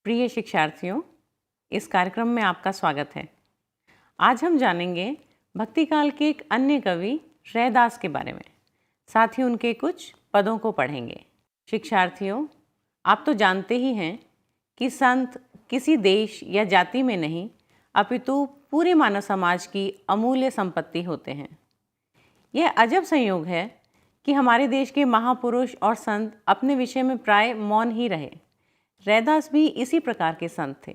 प्रिय शिक्षार्थियों, इस कार्यक्रम में आपका स्वागत है। आज हम जानेंगे भक्ति काल के एक अन्य कवि रैदास के बारे में, साथ ही उनके कुछ पदों को पढ़ेंगे। शिक्षार्थियों, आप तो जानते ही हैं कि संत किसी देश या जाति में नहीं अपितु पूरे मानव समाज की अमूल्य संपत्ति होते हैं। यह अजब संयोग है कि हमारे देश के महापुरुष और संत अपने विषय में प्राय मौन ही रहे। रैदास भी इसी प्रकार के संत थे।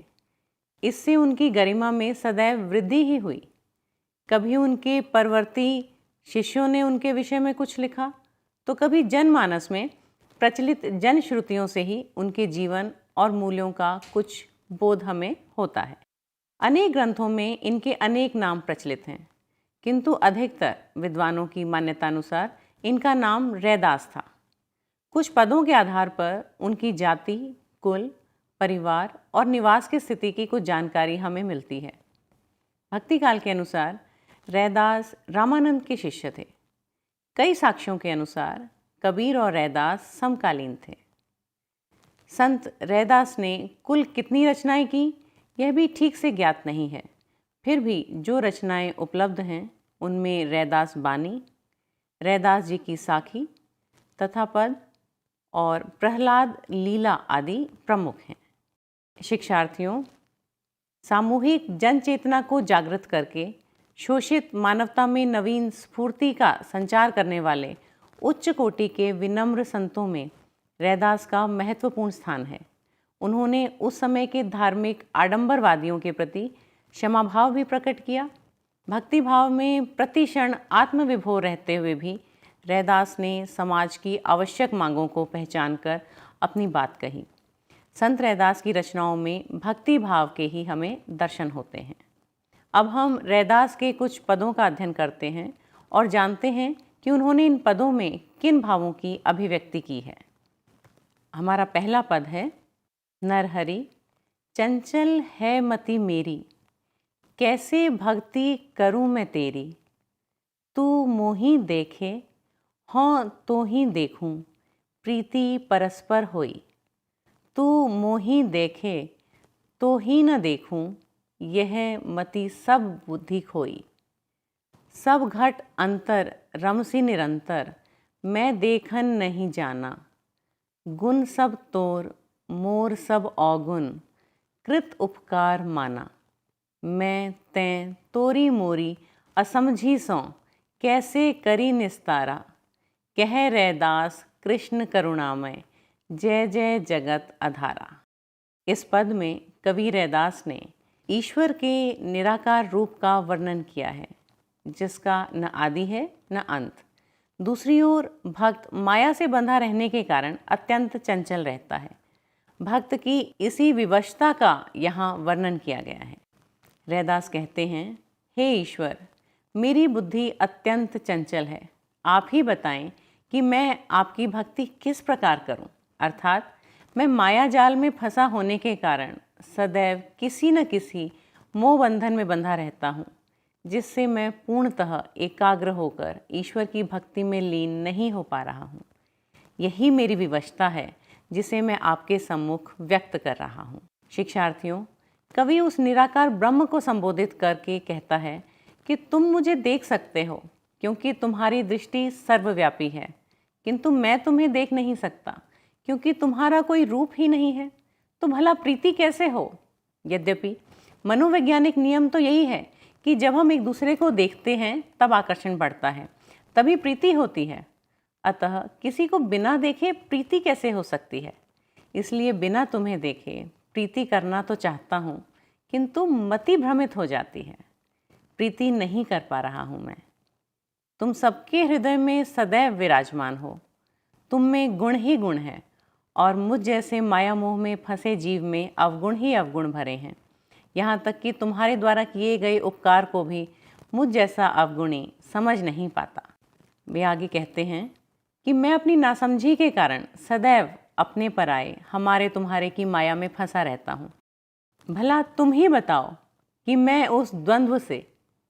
इससे उनकी गरिमा में सदैव वृद्धि ही हुई। कभी उनके परवर्ती शिष्यों ने उनके विषय में कुछ लिखा, तो कभी जनमानस में प्रचलित जनश्रुतियों से ही उनके जीवन और मूल्यों का कुछ बोध हमें होता है। अनेक ग्रंथों में इनके अनेक नाम प्रचलित हैं, किंतु अधिकतर विद्वानों की मान्यतानुसार इनका नाम रैदास था। कुछ पदों के आधार पर उनकी जाति, कुल, परिवार और निवास की स्थिति की कुछ जानकारी हमें मिलती है। भक्ति काल के अनुसार रैदास रामानंद के शिष्य थे। कई साक्ष्यों के अनुसार कबीर और रैदास समकालीन थे। संत रैदास ने कुल कितनी रचनाएं की, यह भी ठीक से ज्ञात नहीं है। फिर भी जो रचनाएं उपलब्ध हैं उनमें रैदास बानी, रैदास जी की साखी तथा पद और प्रहलाद लीला आदि प्रमुख हैं। शिक्षार्थियों, सामूहिक जन चेतना को जागृत करके शोषित मानवता में नवीन स्फूर्ति का संचार करने वाले उच्च कोटि के विनम्र संतों में रैदास का महत्वपूर्ण स्थान है। उन्होंने उस समय के धार्मिक आडंबरवादियों के प्रति क्षमाभाव भी प्रकट किया। भक्ति भाव में प्रतिक्षण आत्मविभोर रहते हुए भी रैदास ने समाज की आवश्यक मांगों को पहचानकर अपनी बात कही। संत रैदास की रचनाओं में भक्ति भाव के ही हमें दर्शन होते हैं। अब हम रैदास के कुछ पदों का अध्ययन करते हैं और जानते हैं कि उन्होंने इन पदों में किन भावों की अभिव्यक्ति की है। हमारा पहला पद है, नरहरि चंचल है मति मेरी, कैसे भक्ति करूं मैं तेरी। तू मोहि देखे हाँ तो ही देखूं, प्रीति परस्पर होई। तू मोहि देखे तो ही न देखूं, यह मति सब बुद्धि खोई। सब घट अंतर रमसी निरंतर, मैं देखन नहीं जाना। गुण सब तोर मोर सब अवगुण, कृत उपकार माना। मैं तैं तोरी मोरी असमझी सो, कैसे करी निस्तारा। कह रैदास कृष्ण करुणामय, जय जय जगत अधारा। इस पद में कवि रैदास ने ईश्वर के निराकार रूप का वर्णन किया है, जिसका न आदि है न अंत। दूसरी ओर भक्त माया से बंधा रहने के कारण अत्यंत चंचल रहता है। भक्त की इसी विवशता का यहाँ वर्णन किया गया है। रैदास कहते हैं, हे ईश्वर, मेरी बुद्धि अत्यंत चंचल है। आप ही बताएं कि मैं आपकी भक्ति किस प्रकार करूं। अर्थात मैं माया जाल में फंसा होने के कारण सदैव किसी न किसी मोह बंधन में बंधा रहता हूं, जिससे मैं पूर्णतः एकाग्र होकर ईश्वर की भक्ति में लीन नहीं हो पा रहा हूं। यही मेरी विवशता है, जिसे मैं आपके सम्मुख व्यक्त कर रहा हूं। शिक्षार्थियों, कवि उस निराकार ब्रह्म को संबोधित करके कहता है कि तुम मुझे देख सकते हो क्योंकि तुम्हारी दृष्टि सर्वव्यापी है, किंतु मैं तुम्हें देख नहीं सकता क्योंकि तुम्हारा कोई रूप ही नहीं है। तो भला प्रीति कैसे हो। यद्यपि मनोवैज्ञानिक नियम तो यही है कि जब हम एक दूसरे को देखते हैं तब आकर्षण बढ़ता है, तभी प्रीति होती है। अतः किसी को बिना देखे प्रीति कैसे हो सकती है। इसलिए बिना तुम्हें देखे प्रीति करना तो चाहता हूँ, किंतु मति भ्रमित हो जाती है। प्रीति नहीं कर पा रहा हूँ मैं। तुम सबके हृदय में सदैव विराजमान हो। तुम में गुण ही गुण है और मुझ जैसे माया मोह में फंसे जीव में अवगुण ही अवगुण भरे हैं। यहाँ तक कि तुम्हारे द्वारा किए गए उपकार को भी मुझ जैसा अवगुणी समझ नहीं पाता। वे आगे कहते हैं कि मैं अपनी नासमझी के कारण सदैव अपने पर आए हमारे तुम्हारे की माया में फंसा रहता हूँ। भला तुम ही बताओ कि मैं उस द्वंद्व से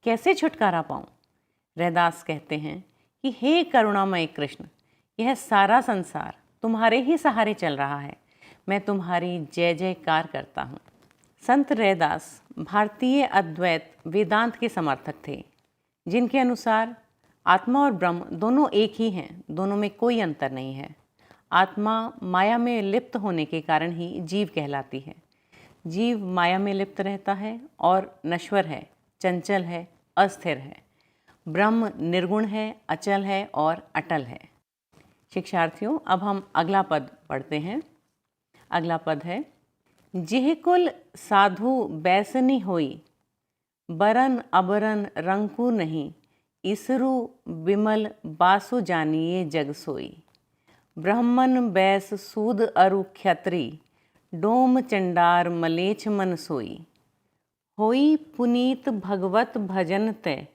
कैसे छुटकारा पाऊँ। रैदास कहते हैं कि हे करुणामय कृष्ण, यह सारा संसार तुम्हारे ही सहारे चल रहा है। मैं तुम्हारी जय जयकार करता हूँ। संत रैदास भारतीय अद्वैत वेदांत के समर्थक थे, जिनके अनुसार आत्मा और ब्रह्म दोनों एक ही हैं, दोनों में कोई अंतर नहीं है। आत्मा माया में लिप्त होने के कारण ही जीव कहलाती है। जीव माया में लिप्त रहता है और नश्वर है, चंचल है, अस्थिर है। ब्रह्म निर्गुण है, अचल है और अटल है। शिक्षार्थियों, अब हम अगला पद पढ़ते हैं। अगला पद है, जिह कुल साधु बैसनी होई, बरन अबरन रंकु नहीं, इसरु विमल बासु जानिए जग सोई। ब्राह्मण बैस सूद अरु क्षत्री, डोम चंडार मलेच्छ मन सोई। होई पुनीत भगवत भजन तय,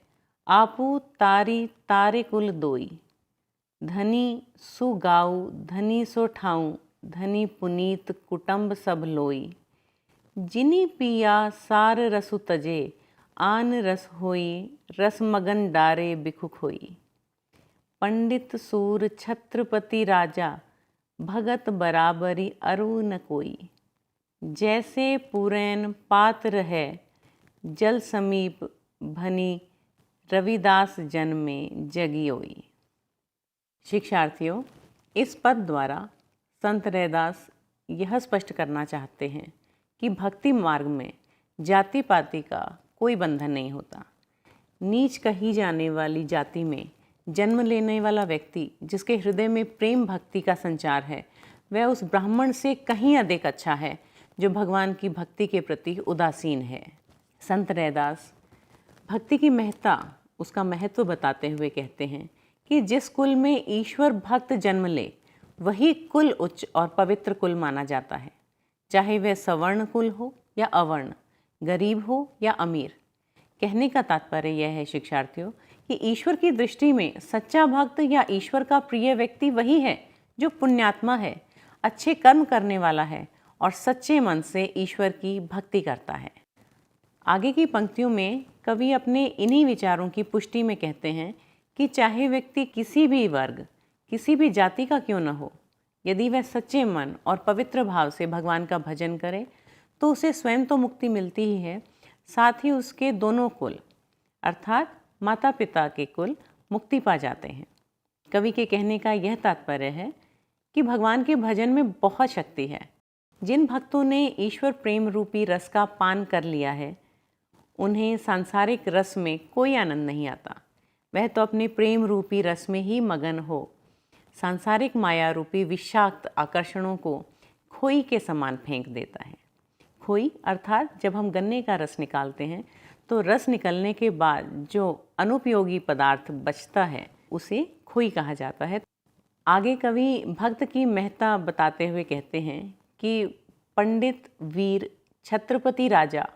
आपू तारी तारे कुल दोई। धनी सु गाऊ धनी सो ठाऊं, धनी पुनीत कुटुंब सब लोई। जिनी पिया सार रसु तजे, आन रस होई, रस मगन डारे बिखुक होई। पंडित सूर छत्रपति राजा, भगत बराबरी अरु न कोई। जैसे पुरैन पात्र है, जल समीप भनी, रविदास जन में जगियोई। शिक्षार्थियों, इस पद द्वारा संत रैदास यह स्पष्ट करना चाहते हैं कि भक्ति मार्ग में जाति पाति का कोई बंधन नहीं होता। नीच कही जाने वाली जाति में जन्म लेने वाला व्यक्ति जिसके हृदय में प्रेम भक्ति का संचार है, वह उस ब्राह्मण से कहीं अधिक अच्छा है जो भगवान की भक्ति के प्रति उदासीन है। संत रैदास भक्ति की महत्ता, उसका महत्व बताते हुए कहते हैं कि जिस कुल में ईश्वर भक्त जन्म ले, वही कुल उच्च और पवित्र कुल माना जाता है, चाहे वह सवर्ण कुल हो या अवर्ण, गरीब हो या अमीर। कहने का तात्पर्य यह है शिक्षार्थियों कि ईश्वर की दृष्टि में सच्चा भक्त या ईश्वर का प्रिय व्यक्ति वही है जो पुण्यात्मा है, अच्छे कर्म करने वाला है और सच्चे मन से ईश्वर की भक्ति करता है। आगे की पंक्तियों में कवि अपने इन्हीं विचारों की पुष्टि में कहते हैं कि चाहे व्यक्ति किसी भी वर्ग, किसी भी जाति का क्यों न हो, यदि वह सच्चे मन और पवित्र भाव से भगवान का भजन करे तो उसे स्वयं तो मुक्ति मिलती ही है, साथ ही उसके दोनों कुल अर्थात माता पिता के कुल मुक्ति पा जाते हैं। कवि के कहने का यह तात्पर्य है कि भगवान के भजन में बहुत शक्ति है। जिन भक्तों ने ईश्वर प्रेम रूपी रस का पान कर लिया है, उन्हें सांसारिक रस में कोई आनंद नहीं आता। वह तो अपने प्रेम रूपी रस में ही मगन हो सांसारिक माया रूपी विषाक्त आकर्षणों को खोई के समान फेंक देता है। खोई अर्थात जब हम गन्ने का रस निकालते हैं तो रस निकलने के बाद जो अनुपयोगी पदार्थ बचता है उसे खोई कहा जाता है। आगे कवि भक्त की महत्ता बताते हुए कहते हैं कि पंडित, वीर, छत्रपति, राजा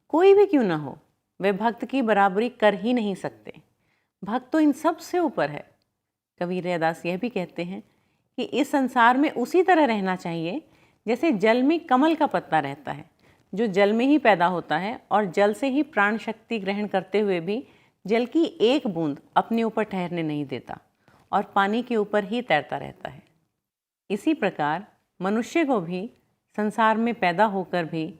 कोई भी क्यों न हो, वे भक्त की बराबरी कर ही नहीं सकते। भक्त तो इन सब से ऊपर है। कवि रैदास यह भी कहते हैं कि इस संसार में उसी तरह रहना चाहिए जैसे जल में कमल का पत्ता रहता है, जो जल में ही पैदा होता है और जल से ही प्राण शक्ति ग्रहण करते हुए भी जल की एक बूंद अपने ऊपर ठहरने नहीं देता और पानी के ऊपर ही तैरता रहता है। इसी प्रकार मनुष्य को भी संसार में पैदा होकर भी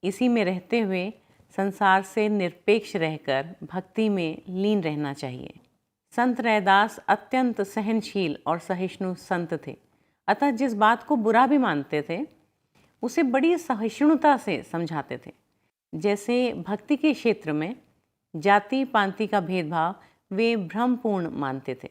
इसी में रहते हुए संसार से निरपेक्ष रहकर भक्ति में लीन रहना चाहिए। संत रैदास अत्यंत सहनशील और सहिष्णु संत थे, अतः जिस बात को बुरा भी मानते थे उसे बड़ी सहिष्णुता से समझाते थे। जैसे भक्ति के क्षेत्र में जाति पांति का भेदभाव वे भ्रमपूर्ण मानते थे,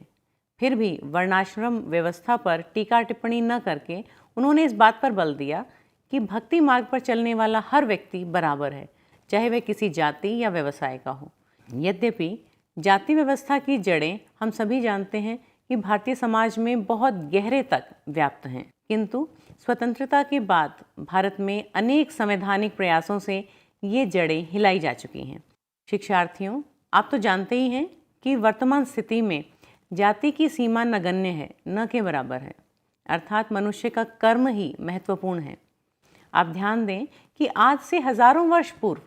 फिर भी वर्णाश्रम व्यवस्था पर टीका टिप्पणी न करके उन्होंने इस बात पर बल दिया कि भक्ति मार्ग पर चलने वाला हर व्यक्ति बराबर है, चाहे वह किसी जाति या व्यवसाय का हो। यद्यपि जाति व्यवस्था की जड़ें हम सभी जानते हैं कि भारतीय समाज में बहुत गहरे तक व्याप्त हैं, किंतु स्वतंत्रता के बाद भारत में अनेक संवैधानिक प्रयासों से ये जड़ें हिलाई जा चुकी हैं। शिक्षार्थियों, आप तो जानते ही हैं कि वर्तमान स्थिति में जाति की सीमा नगण्य है, न के बराबर है, अर्थात मनुष्य का कर्म ही महत्वपूर्ण है। आप ध्यान दें कि आज से हजारों वर्ष पूर्व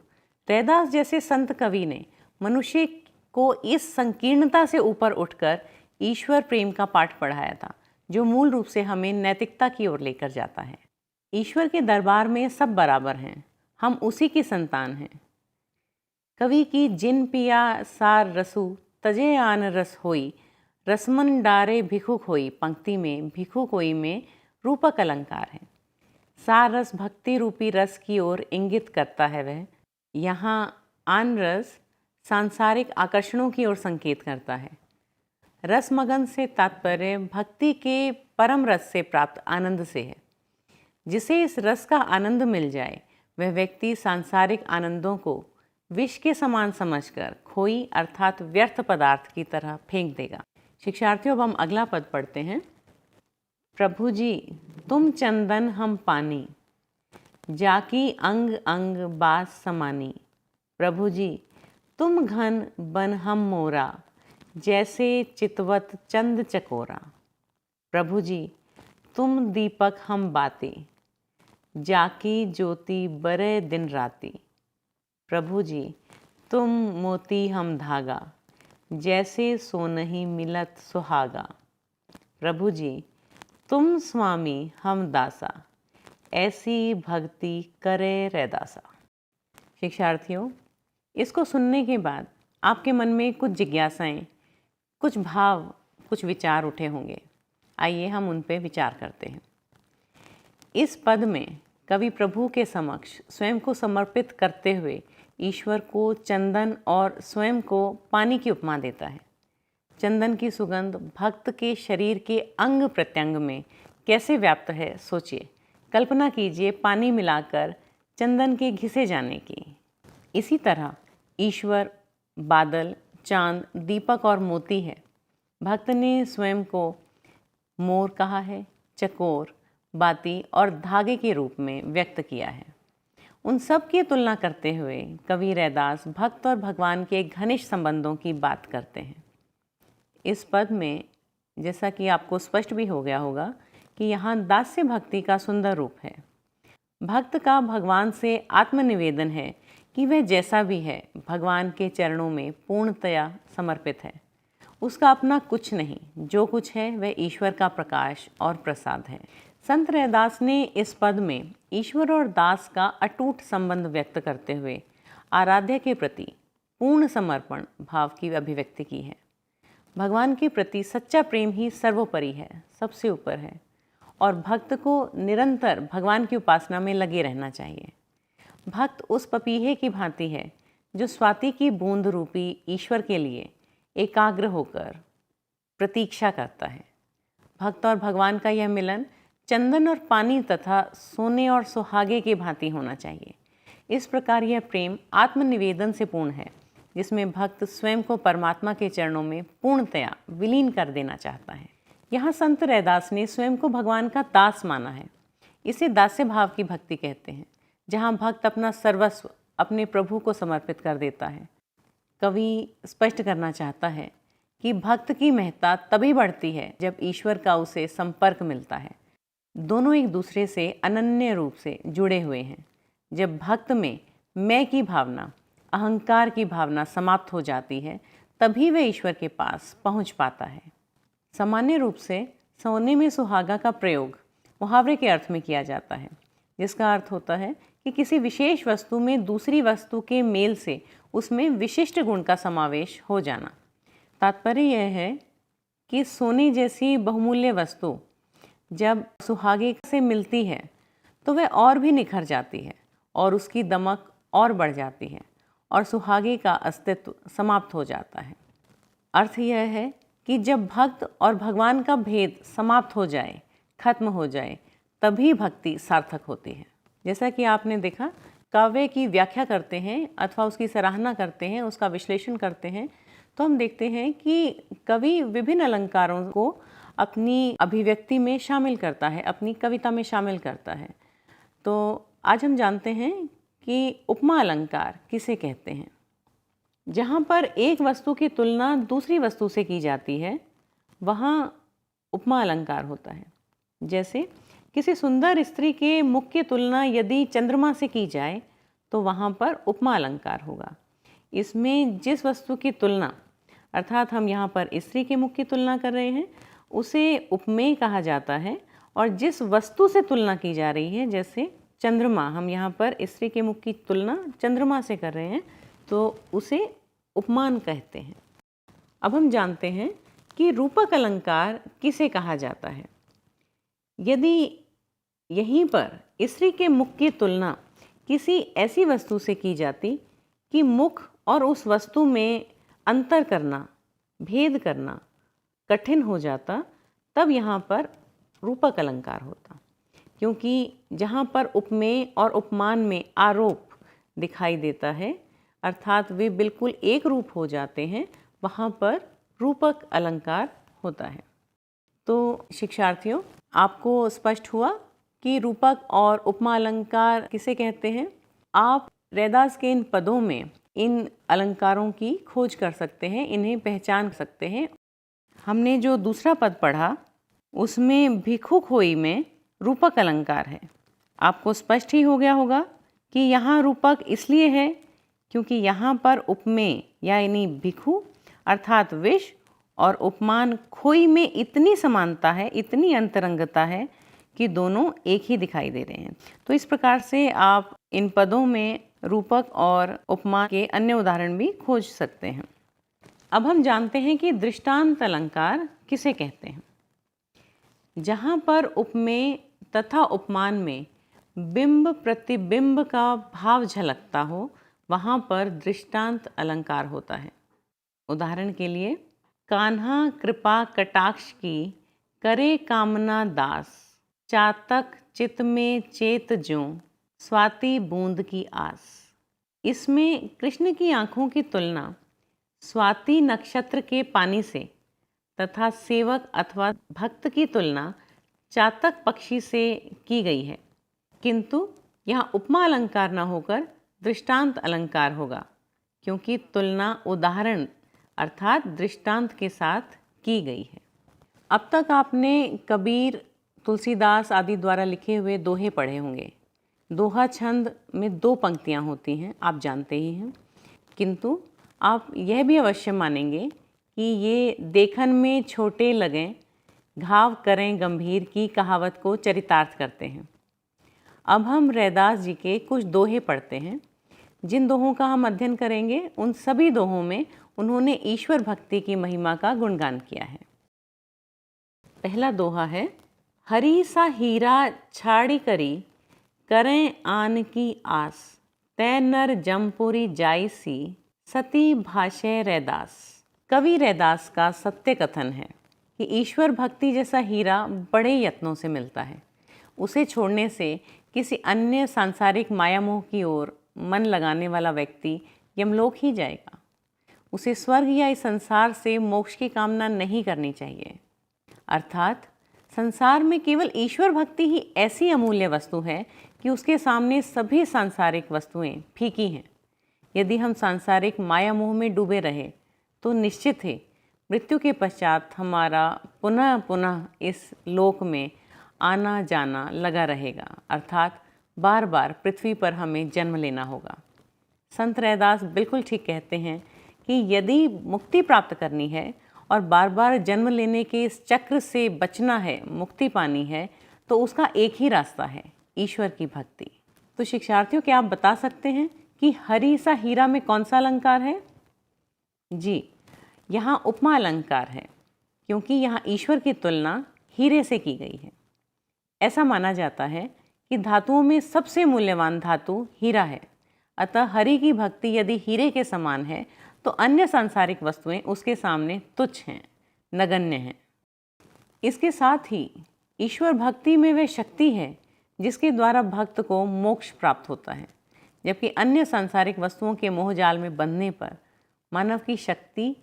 रैदास जैसे संत कवि ने मनुष्य को इस संकीर्णता से ऊपर उठकर ईश्वर प्रेम का पाठ पढ़ाया था, जो मूल रूप से हमें नैतिकता की ओर लेकर जाता है। ईश्वर के दरबार में सब बराबर हैं, हम उसी की संतान हैं। कवि की जिन पिया सार रसू तजे आन रस होई, रसमन डारे भिखुक होई, पंक्ति में भिखुक होई में रूपक अलंकार है। सार रस भक्ति रूपी रस की ओर इंगित करता है वह। यहाँ आन रस सांसारिक आकर्षणों की ओर संकेत करता है। रसमगन से तात्पर्य भक्ति के परम रस से प्राप्त आनंद से है। जिसे इस रस का आनंद मिल जाए वह व्यक्ति सांसारिक आनंदों को विष के समान समझकर खोई अर्थात व्यर्थ पदार्थ की तरह फेंक देगा। शिक्षार्थियों, अब हम अगला पद पढ़ते हैं। प्रभु जी तुम चंदन हम पानी, जाकी अंग अंग बास समानी। प्रभु जी तुम घन बन हम मोरा, जैसे चितवत चंद चकोरा। प्रभु जी तुम दीपक हम बाती, जाकी ज्योति बरे दिन राती। प्रभु जी तुम मोती हम धागा, जैसे सोनहि मिलत सुहागा। प्रभु जी तुम स्वामी हम दासा, ऐसी भक्ति करे रैदासा। शिक्षार्थियों, इसको सुनने के बाद आपके मन में कुछ जिज्ञासाएं, कुछ भाव, कुछ विचार उठे होंगे। आइए हम उन पे विचार करते हैं। इस पद में कवि प्रभु के समक्ष स्वयं को समर्पित करते हुए ईश्वर को चंदन और स्वयं को पानी की उपमा देता है। चंदन की सुगंध भक्त के शरीर के अंग प्रत्यंग में कैसे व्याप्त है, सोचिए। कल्पना कीजिए पानी मिलाकर चंदन के घिसे जाने की। इसी तरह ईश्वर बादल, चांद, दीपक और मोती है। भक्त ने स्वयं को मोर कहा है, चकोर, बाती और धागे के रूप में व्यक्त किया है। उन सब की तुलना करते हुए कवि रैदास भक्त और भगवान के घनिष्ठ संबंधों की बात करते हैं। इस पद में जैसा कि आपको स्पष्ट भी हो गया होगा कि यहाँ दास्य भक्ति का सुंदर रूप है। भक्त का भगवान से आत्मनिवेदन है कि वह जैसा भी है भगवान के चरणों में पूर्णतया समर्पित है। उसका अपना कुछ नहीं, जो कुछ है वह ईश्वर का प्रकाश और प्रसाद है। संत रैदास ने इस पद में ईश्वर और दास का अटूट संबंध व्यक्त करते हुए आराध्य के प्रति पूर्ण समर्पण भाव की अभिव्यक्ति की है। भगवान के प्रति सच्चा प्रेम ही सर्वोपरि है, सबसे ऊपर है, और भक्त को निरंतर भगवान की उपासना में लगे रहना चाहिए। भक्त उस पपीहे की भांति है जो स्वाति की बूंद रूपी ईश्वर के लिए एकाग्र होकर प्रतीक्षा करता है। भक्त और भगवान का यह मिलन चंदन और पानी तथा सोने और सुहागे की भांति होना चाहिए। इस प्रकार यह प्रेम आत्मनिवेदन से पूर्ण है, जिसमें भक्त स्वयं को परमात्मा के चरणों में पूर्णतया विलीन कर देना चाहता है। यहाँ संत रैदास ने स्वयं को भगवान का दास माना है। इसे दास्य भाव की भक्ति कहते हैं, जहाँ भक्त अपना सर्वस्व अपने प्रभु को समर्पित कर देता है। कवि स्पष्ट करना चाहता है कि भक्त की महत्ता तभी बढ़ती है जब ईश्वर का उसे संपर्क मिलता है। दोनों एक दूसरे से अनन्य रूप से जुड़े हुए हैं। जब भक्त में मैं की भावना, अहंकार की भावना समाप्त हो जाती है, तभी वह ईश्वर के पास पहुंच पाता है। सामान्य रूप से सोने में सुहागा का प्रयोग मुहावरे के अर्थ में किया जाता है, जिसका अर्थ होता है कि किसी विशेष वस्तु में दूसरी वस्तु के मेल से उसमें विशिष्ट गुण का समावेश हो जाना। तात्पर्य यह है कि सोने जैसी बहुमूल्य वस्तु जब सुहागे से मिलती है तो वह और भी निखर जाती है और उसकी दमक और बढ़ जाती है और सुहागे का अस्तित्व समाप्त हो जाता है। अर्थ यह है कि जब भक्त और भगवान का भेद समाप्त हो जाए, खत्म हो जाए, तभी भक्ति सार्थक होती है। जैसा कि आपने देखा, काव्य की व्याख्या करते हैं अथवा उसकी सराहना करते हैं, उसका विश्लेषण करते हैं, तो हम देखते हैं कि कवि विभिन्न अलंकारों को अपनी अभिव्यक्ति में शामिल करता है, अपनी कविता में शामिल करता है। तो आज हम जानते हैं कि उपमा अलंकार किसे कहते हैं। जहाँ पर एक वस्तु की तुलना दूसरी वस्तु से की जाती है, वहाँ उपमा अलंकार होता है। जैसे किसी सुंदर स्त्री के मुख की तुलना यदि चंद्रमा से की जाए तो वहाँ पर उपमा अलंकार होगा। इसमें जिस वस्तु की तुलना, अर्थात हम यहाँ पर स्त्री के मुख की तुलना कर रहे हैं, उसे उपमेय कहा जाता है, और जिस वस्तु से तुलना की जा रही है, जैसे चंद्रमा, हम यहाँ पर स्त्री के मुख की तुलना चंद्रमा से कर रहे हैं, तो उसे उपमान कहते हैं। अब हम जानते हैं कि रूपक अलंकार किसे कहा जाता है। यदि यहीं पर स्त्री के मुख की तुलना किसी ऐसी वस्तु से की जाती कि मुख और उस वस्तु में अंतर करना, भेद करना कठिन हो जाता, तब यहाँ पर रूपक अलंकार होता। क्योंकि जहाँ पर उपमेय और उपमान में आरोप दिखाई देता है, अर्थात वे बिल्कुल एक रूप हो जाते हैं, वहाँ पर रूपक अलंकार होता है। तो शिक्षार्थियों, आपको स्पष्ट हुआ कि रूपक और उपमा अलंकार किसे कहते हैं। आप रैदास के इन पदों में इन अलंकारों की खोज कर सकते हैं, इन्हें पहचान सकते हैं। हमने जो दूसरा पद पढ़ा उसमें भिखु खोई में रूपक अलंकार है। आपको स्पष्ट ही हो गया होगा कि यहाँ रूपक इसलिए है क्योंकि यहाँ पर उपमेय यानी भिखु अर्थात विष और उपमान खोई में इतनी समानता है, इतनी अंतरंगता है कि दोनों एक ही दिखाई दे रहे हैं। तो इस प्रकार से आप इन पदों में रूपक और उपमा के अन्य उदाहरण भी खोज सकते हैं। अब हम जानते हैं कि दृष्टांत अलंकार किसे कहते हैं। जहाँ पर उपमेय तथा उपमान में बिंब प्रतिबिंब का भाव झलकता हो, वहाँ पर दृष्टांत अलंकार होता है। उदाहरण के लिए, कान्हा कृपा कटाक्ष की करे कामना दास, चातक चित में चेत ज्यों स्वाति बूंद की आस। इसमें कृष्ण की आँखों की तुलना स्वाति नक्षत्र के पानी से तथा सेवक अथवा भक्त की तुलना चातक पक्षी से की गई है, किंतु यहाँ उपमा अलंकार न होकर दृष्टांत अलंकार होगा, क्योंकि तुलना उदाहरण अर्थात दृष्टांत के साथ की गई है। अब तक आपने कबीर, तुलसीदास आदि द्वारा लिखे हुए दोहे पढ़े होंगे। दोहा छंद में 2 पंक्तियाँ होती हैं, आप जानते ही हैं, किंतु आप यह भी अवश्य मानेंगे कि ये देखन में छोटे लगें, घाव करें गंभीर की कहावत को चरितार्थ करते हैं। अब हम रैदास जी के कुछ दोहे पढ़ते हैं। जिन दोहों का हम अध्ययन करेंगे, उन सभी दोहों में उन्होंने ईश्वर भक्ति की महिमा का गुणगान किया है। पहला दोहा है, हरी सा हीरा छाड़ी करी करें आन की आस, तै नर जमपुरी जाई सी सती भाषे रैदास। कवि रैदास का सत्य कथन है कि ईश्वर भक्ति जैसा हीरा बड़े यत्नों से मिलता है। उसे छोड़ने से किसी अन्य सांसारिक माया मोह की ओर मन लगाने वाला व्यक्ति यमलोक ही जाएगा। उसे स्वर्ग या इस संसार से मोक्ष की कामना नहीं करनी चाहिए। अर्थात संसार में केवल ईश्वर भक्ति ही ऐसी अमूल्य वस्तु है कि उसके सामने सभी सांसारिक वस्तुएं फीकी हैं। यदि हम सांसारिक माया मोह में डूबे रहे तो निश्चित है मृत्यु के पश्चात हमारा पुनः पुनः इस लोक में आना जाना लगा रहेगा, अर्थात बार बार पृथ्वी पर हमें जन्म लेना होगा। संत रैदास बिल्कुल ठीक कहते हैं कि यदि मुक्ति प्राप्त करनी है और बार बार जन्म लेने के इस चक्र से बचना है, मुक्ति पानी है, तो उसका एक ही रास्ता है, ईश्वर की भक्ति। तो शिक्षार्थियों, क्या आप बता सकते हैं कि हरी सा हीरा में कौन सा अलंकार है? जी, यहाँ उपमा अलंकार है, क्योंकि यहाँ ईश्वर की तुलना हीरे से की गई है। ऐसा माना जाता है कि धातुओं में सबसे मूल्यवान धातु हीरा है, अतः हरि की भक्ति यदि हीरे के समान है तो अन्य सांसारिक वस्तुएं उसके सामने तुच्छ हैं, नगण्य हैं। इसके साथ ही ईश्वर भक्ति में वह शक्ति है जिसके द्वारा भक्त को मोक्ष प्राप्त होता है, जबकि अन्य सांसारिक वस्तुओं के मोहजाल में बंधने पर मानव की शक्ति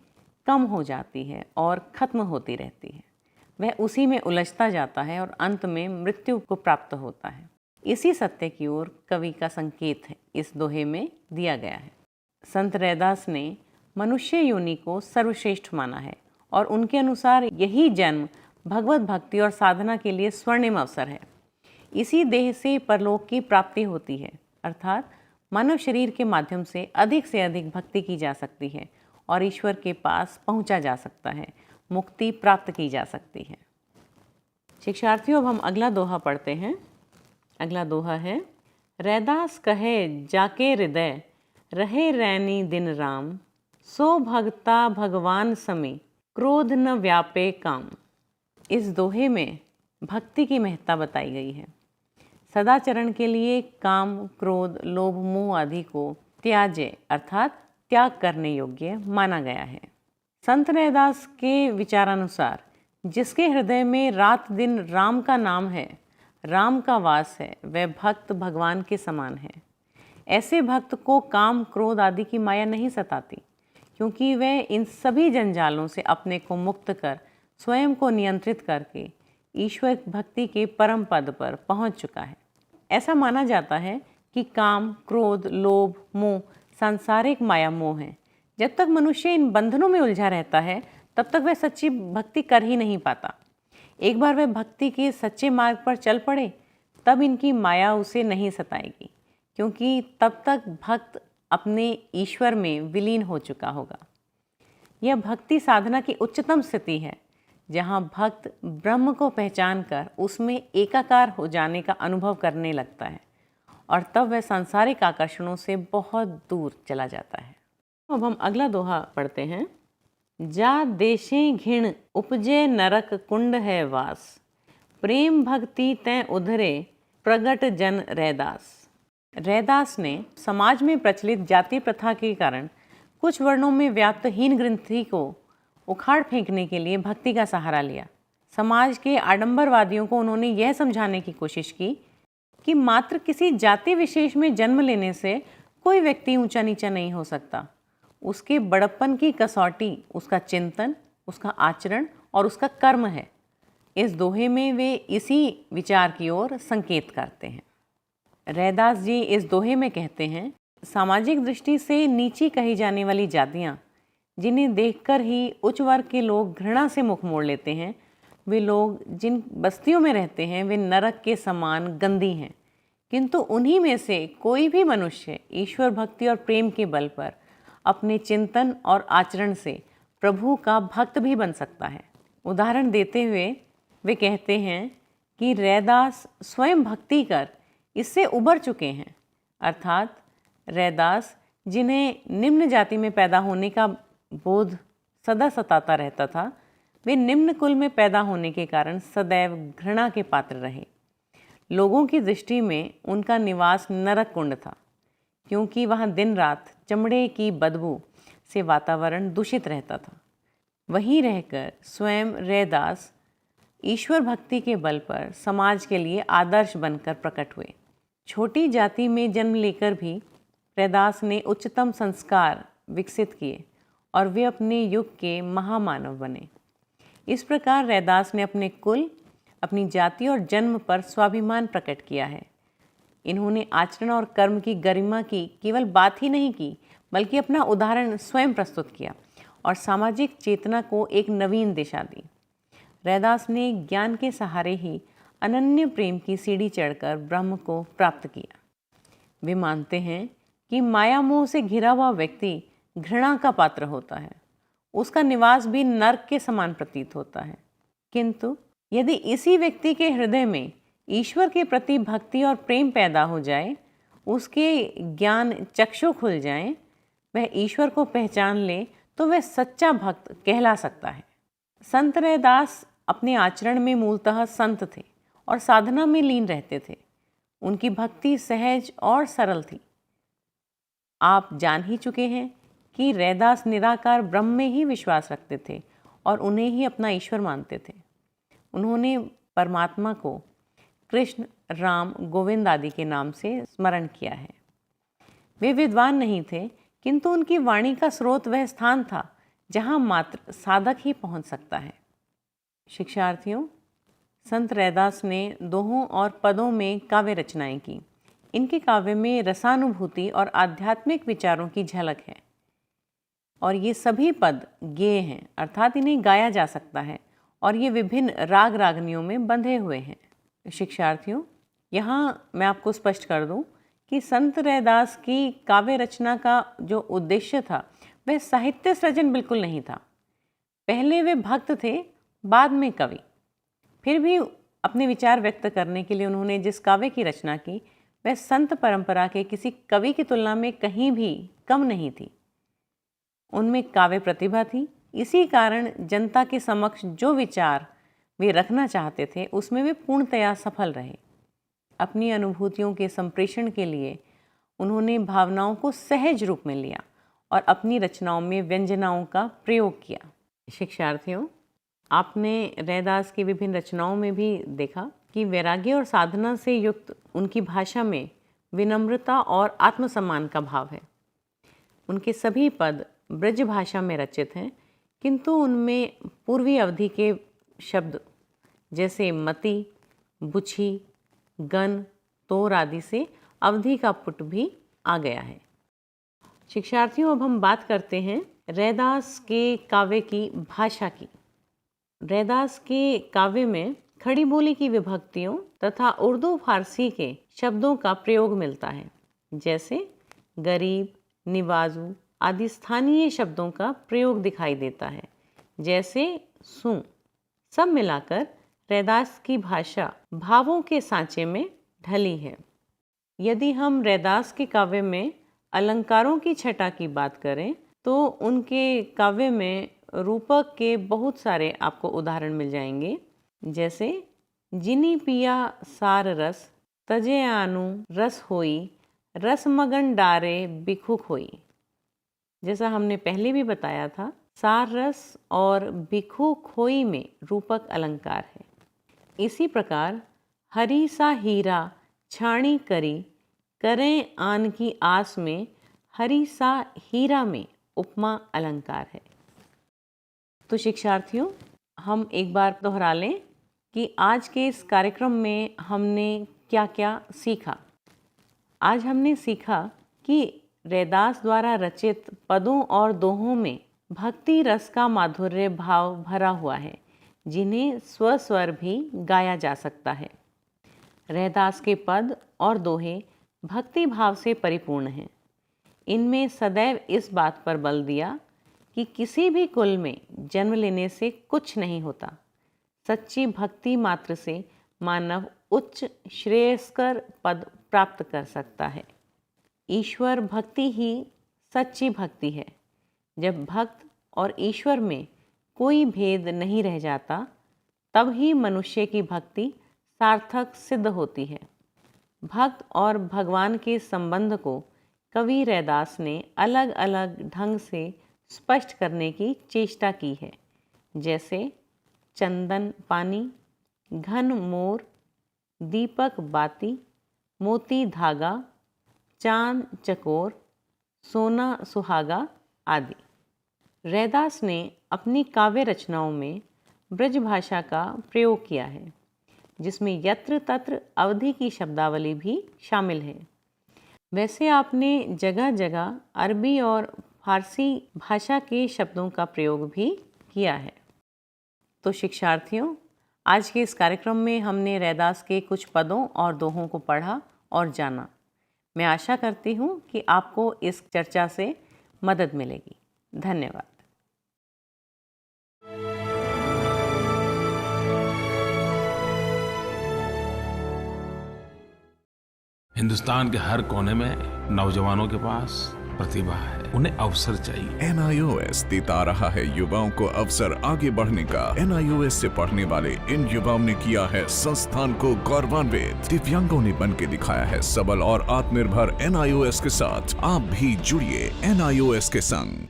कम हो जाती है और खत्म होती रहती है। वह उसी में उलझता जाता है और अंत में मृत्यु को प्राप्त होता है। इसी सत्य की ओर कवि का संकेत है इस दोहे में दिया गया है। संत रैदास ने मनुष्य योनि को सर्वश्रेष्ठ माना है और उनके अनुसार यही जन्म भगवत भक्ति और साधना के लिए स्वर्णिम अवसर है। इसी देह से परलोक की प्राप्ति होती है, अर्थात मानव शरीर के माध्यम से अधिक भक्ति की जा सकती है और ईश्वर के पास पहुंचा जा सकता है, मुक्ति प्राप्त की जा सकती है। शिक्षार्थियों, अब हम अगला दोहा पढ़ते हैं। अगला दोहा है, रैदास कहे जाके हृदय रहे रैनी दिन राम, सो भगता भगवान समी क्रोध न व्यापे काम। इस दोहे में भक्ति की महत्ता बताई गई है। सदाचरण के लिए काम, क्रोध, लोभ, मोह आदि को त्याज्य अर्थात त्याग करने योग्य माना गया है। संत रैदास के विचारानुसार जिसके हृदय में रात दिन राम का नाम है, राम का वास है, वह भक्त भगवान के समान है। ऐसे भक्त को काम, क्रोध आदि की माया नहीं सताती, क्योंकि वह इन सभी जंजालों से अपने को मुक्त कर स्वयं को नियंत्रित करके ईश्वर भक्ति के परम पद पर पहुंच चुका है। ऐसा माना जाता है कि काम, क्रोध, लोभ, मोह सांसारिक माया मोह है। जब तक मनुष्य इन बंधनों में उलझा रहता है, तब तक वह सच्ची भक्ति कर ही नहीं पाता। एक बार वह भक्ति के सच्चे मार्ग पर चल पड़े, तब इनकी माया उसे नहीं सताएगी, क्योंकि तब तक भक्त अपने ईश्वर में विलीन हो चुका होगा। यह भक्ति साधना की उच्चतम स्थिति है, जहाँ भक्त ब्रह्म को पहचान कर उसमें एकाकार हो जाने का अनुभव करने लगता है, और तब वह सांसारिक आकर्षणों से बहुत दूर चला जाता है। अब हम अगला दोहा पढ़ते हैं। जा देशे घिण उपजे नरक कुंड है वास, प्रेम भक्ति तै उधरे प्रगट जन रैदास। रैदास ने समाज में प्रचलित जाति प्रथा के कारण कुछ वर्णों में व्याप्त हीन ग्रंथि को उखाड़ फेंकने के लिए भक्ति का सहारा लिया। समाज के आडंबरवादियों को उन्होंने यह समझाने की कोशिश की कि मात्र किसी जाति विशेष में जन्म लेने से कोई व्यक्ति ऊंचा नीचा नहीं हो सकता। उसके बड़प्पन की कसौटी उसका चिंतन, उसका आचरण और उसका कर्म है। इस दोहे में वे इसी विचार की ओर संकेत करते हैं। रैदास जी इस दोहे में कहते हैं, सामाजिक दृष्टि से नीची कही जाने वाली जातियाँ, जिन्हें देखकर ही उच्च वर्ग के लोग घृणा से मुख मोड़ लेते हैं, वे लोग जिन बस्तियों में रहते हैं वे नरक के समान गंदी हैं। किंतु उन्हीं में से कोई भी मनुष्य ईश्वर भक्ति और प्रेम के बल पर अपने चिंतन और आचरण से प्रभु का भक्त भी बन सकता है। उदाहरण देते हुए वे कहते हैं कि रैदास स्वयं भक्ति कर इससे उबर चुके हैं, अर्थात रैदास जिन्हें निम्न जाति में पैदा होने का बोध सदा सताता रहता था, वे निम्न कुल में पैदा होने के कारण सदैव घृणा के पात्र रहे। लोगों की दृष्टि में उनका निवास नरक कुंड था, क्योंकि वहाँ दिन रात चमड़े की बदबू से वातावरण दूषित रहता था। वहीं रहकर स्वयं रैदास ईश्वर भक्ति के बल पर समाज के लिए आदर्श बनकर प्रकट हुए। छोटी जाति में जन्म लेकर भी रैदास ने उच्चतम संस्कार विकसित किए और वे अपने युग के महामानव बने। इस प्रकार रैदास ने अपने कुल, अपनी जाति और जन्म पर स्वाभिमान प्रकट किया है। इन्होंने आचरण और कर्म की गरिमा की केवल बात ही नहीं की, बल्कि अपना उदाहरण स्वयं प्रस्तुत किया और सामाजिक चेतना को एक नवीन दिशा दी। रैदास ने ज्ञान के सहारे ही अनन्य प्रेम की सीढ़ी चढ़कर ब्रह्म को प्राप्त किया। वे मानते हैं कि माया मोह से घिरा हुआ व्यक्ति घृणा का पात्र होता है, उसका निवास भी नर्क के समान प्रतीत होता है। किंतु यदि इसी व्यक्ति के हृदय में ईश्वर के प्रति भक्ति और प्रेम पैदा हो जाए, उसके ज्ञान चक्षु खुल जाएं, वह ईश्वर को पहचान ले, तो वह सच्चा भक्त कहला सकता है। संत रैदास अपने आचरण में मूलतः संत थे और साधना में लीन रहते थे। उनकी भक्ति सहज और सरल थी। आप जान ही चुके हैं कि रैदास निराकार ब्रह्म में ही विश्वास रखते थे और उन्हें ही अपना ईश्वर मानते थे। उन्होंने परमात्मा को कृष्ण, राम, गोविंद आदि के नाम से स्मरण किया है। वे विद्वान नहीं थे, किंतु उनकी वाणी का स्रोत वह स्थान था जहाँ मात्र साधक ही पहुँच सकता है। शिक्षार्थियों, संत रैदास ने दोहों और पदों में काव्य रचनाएं की। इनके काव्य में रसानुभूति और आध्यात्मिक विचारों की झलक है और ये सभी पद गेय हैं, अर्थात इन्हें गाया जा सकता है और ये विभिन्न राग रागनियों में बंधे हुए हैं। शिक्षार्थियों, यहाँ मैं आपको स्पष्ट कर दूं कि संत रैदास की काव्य रचना का जो उद्देश्य था वह साहित्य सृजन बिल्कुल नहीं था। पहले वे भक्त थे, बाद में कवि। फिर भी अपने विचार व्यक्त करने के लिए उन्होंने जिस काव्य की रचना की वह संत परंपरा के किसी कवि की तुलना में कहीं भी कम नहीं थी। उनमें काव्य प्रतिभा थी, इसी कारण जनता के समक्ष जो विचार वे रखना चाहते थे उसमें वे पूर्णतया सफल रहे। अपनी अनुभूतियों के संप्रेषण के लिए उन्होंने भावनाओं को सहज रूप में लिया और अपनी रचनाओं में व्यंजनाओं का प्रयोग किया। शिक्षार्थियों, आपने रैदास की विभिन्न रचनाओं में भी देखा कि वैराग्य और साधना से युक्त उनकी भाषा में विनम्रता और आत्मसम्मान का भाव है। उनके सभी पद ब्रज भाषा में रचित हैं, किंतु उनमें पूर्वी अवधि के शब्द जैसे मति, बुछी, गन, तोर आदि से अवधि का पुट भी आ गया है। शिक्षार्थियों, अब हम बात करते हैं रैदास के काव्य की भाषा की। रैदास के काव्य में खड़ी बोली की विभक्तियों तथा उर्दू फारसी के शब्दों का प्रयोग मिलता है, जैसे गरीब, निवाजू आदि स्थानीय शब्दों का प्रयोग दिखाई देता है, जैसे सू। सब मिलाकर रैदास की भाषा भावों के सांचे में ढली है। यदि हम रैदास के काव्य में अलंकारों की छटा की बात करें तो उनके काव्य में रूपक के बहुत सारे आपको उदाहरण मिल जाएंगे, जैसे जिनी पिया सार रस, तजे आनु रस होई, रस मगन डारे बिखुक होई। जैसा हमने पहले भी बताया था, सार रस और बिखु खोई में रूपक अलंकार है। इसी प्रकार हरी सा हीरा छाणी करी, करें आन की आस में हरी सा हीरा में उपमा अलंकार है। तो शिक्षार्थियों, हम एक बार दोहरा लें कि आज के इस कार्यक्रम में हमने क्या क्या सीखा। आज हमने सीखा कि रैदास द्वारा रचित पदों और दोहों में भक्ति रस का माधुर्य भाव भरा हुआ है, जिन्हें स्वस्वर भी गाया जा सकता है। रैदास के पद और दोहे भक्ति भाव से परिपूर्ण हैं। इनमें सदैव इस बात पर बल दिया कि किसी भी कुल में जन्म लेने से कुछ नहीं होता। सच्ची भक्ति मात्र से मानव उच्च श्रेयस्कर पद प्राप्त कर सकता है। ईश्वर भक्ति ही सच्ची भक्ति है। जब भक्त और ईश्वर में कोई भेद नहीं रह जाता, तब ही मनुष्य की भक्ति सार्थक सिद्ध होती है। भक्त और भगवान के संबंध को कवि रैदास ने अलग अलग ढंग से स्पष्ट करने की चेष्टा की है, जैसे चंदन पानी, घन मोर, दीपक बाती, मोती धागा, चांद चकोर, सोना सुहागा आदि। रैदास ने अपनी काव्य रचनाओं में ब्रज भाषा का प्रयोग किया है, जिसमें यत्र तत्र अवधि की शब्दावली भी शामिल है। वैसे आपने जगह जगह अरबी और फारसी भाषा के शब्दों का प्रयोग भी किया है। तो शिक्षार्थियों, आज के इस कार्यक्रम में हमने रैदास के कुछ पदों और दोहों को पढ़ा और जाना। मैं आशा करती हूँ कि आपको इस चर्चा से मदद मिलेगी। धन्यवाद। हिंदुस्तान के हर कोने में नौजवानों के पास प्रतिभा है, उन्हें अवसर चाहिए। NIOS देता रहा है युवाओं को अवसर आगे बढ़ने का। NIOS से पढ़ने वाले इन युवाओं ने किया है संस्थान को गौरवान्वित। दिव्यांगों ने बन के दिखाया है सबल और आत्मनिर्भर। NIOS के साथ आप भी जुड़िए NIOS के संग।